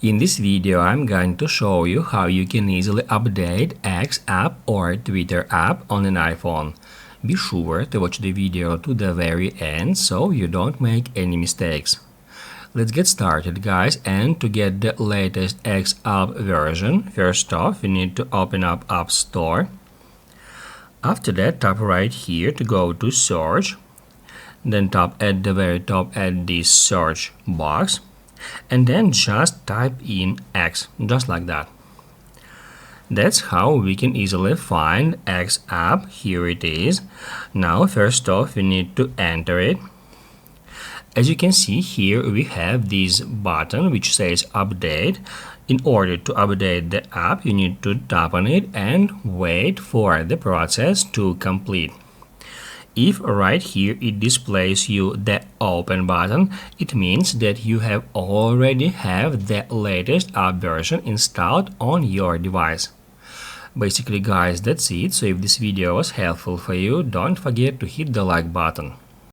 In this video, I'm going to show you how you can easily update X app or Twitter app on an iPhone. Be sure to watch the video to the very end so you don't make any mistakes. Let's get started, guys, and to get the latest X app version, first off we need to open up App Store. After that, tap right here to go to search, then tap at the very top at this search box, and then just type in X, just like that. That's how we can easily find X app. Here it is. Now first off we need to enter it. As you can see here, we have this button which says update. In order to update the app, you need to tap on it and wait for the process to complete. If right here it displays you the open button, it means that you have already have the latest app version installed on your device. Basically, guys, that's it. So if this video was helpful for you, don't forget to hit the like button.